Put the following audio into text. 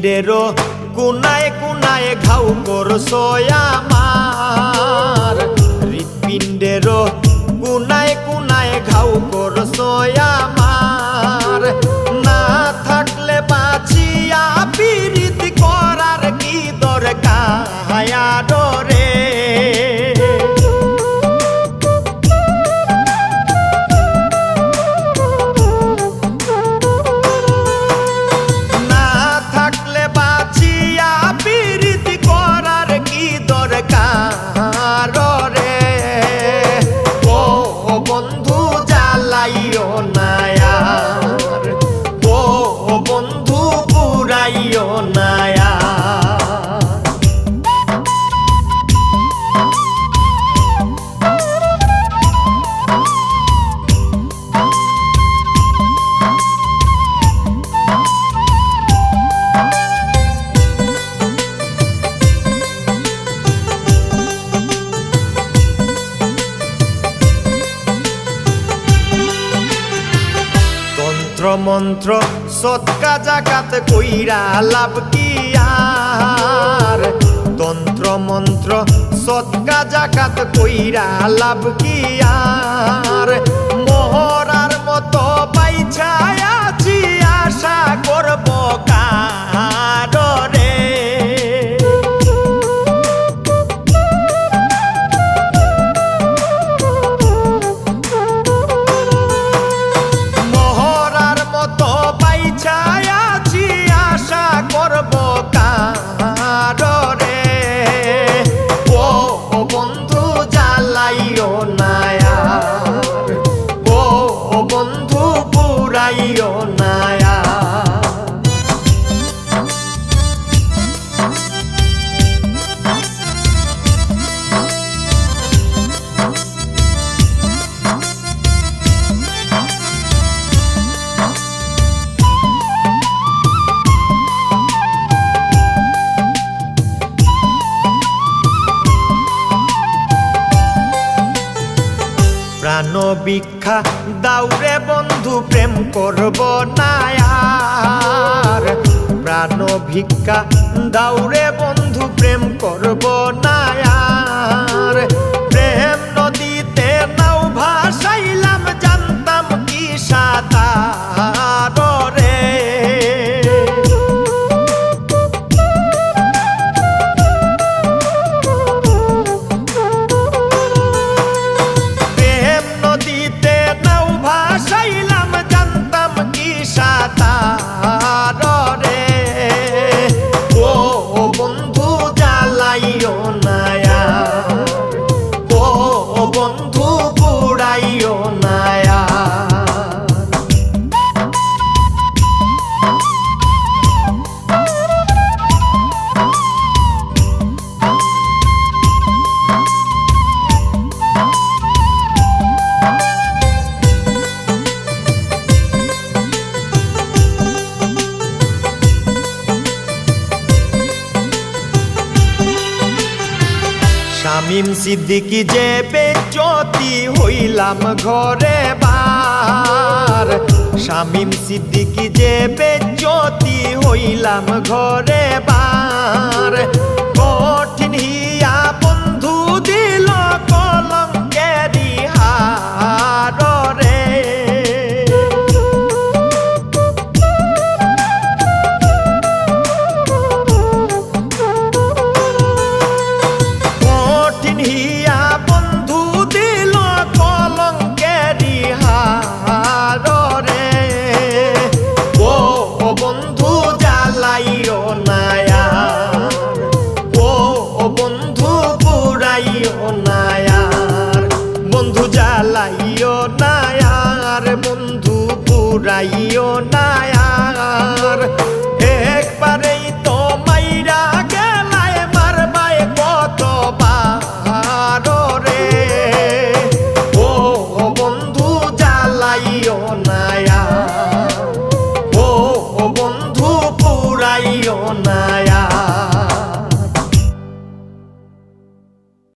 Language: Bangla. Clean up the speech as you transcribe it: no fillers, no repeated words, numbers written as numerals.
হৃৎপিণ্ডেরও কোনায় কোনায় ঘাউ করছো আমার, হৃৎপিণ্ডেরও কোনায় কোনায় ঘাউ করছো আমার। না থাকলে বাঁচিয়া পিরিত করার কি দরকার রে। মন্ত্র সৎকা জাগাত কইরা লাভ কি আর, তন্ত্র মন্ত্র সৎকা জাগাত কইরা লাভ কি আর। মহরার মতো বাইছায় আছি আশা করব কার রে। প্রাণ ভিক্ষা দাউরে বন্ধু প্রেম করব না আর, প্রাণ ভিক্ষা দাউরে বন্ধু প্রেম করব না আর। প্রেম নদীতে নাও ভাসাইলাম জানতাম কি সাঁতার রে। শামীম সিদ্দিকী যে বেজ্জতি হইলাম ঘরে বার, শামীম সিদ্দিকী যে বেজ্জতি হইলাম ঘরে বার। কঠিন হিয়া বন্ধু দিল কলঙ্কেরি হার রে। পুরাইও না আর, একবারেই তো মাইরা গেলায় মারবায় কতবার রে। ও বন্ধু জ্বালাইও না আর, ও বন্ধু পুরাইও না।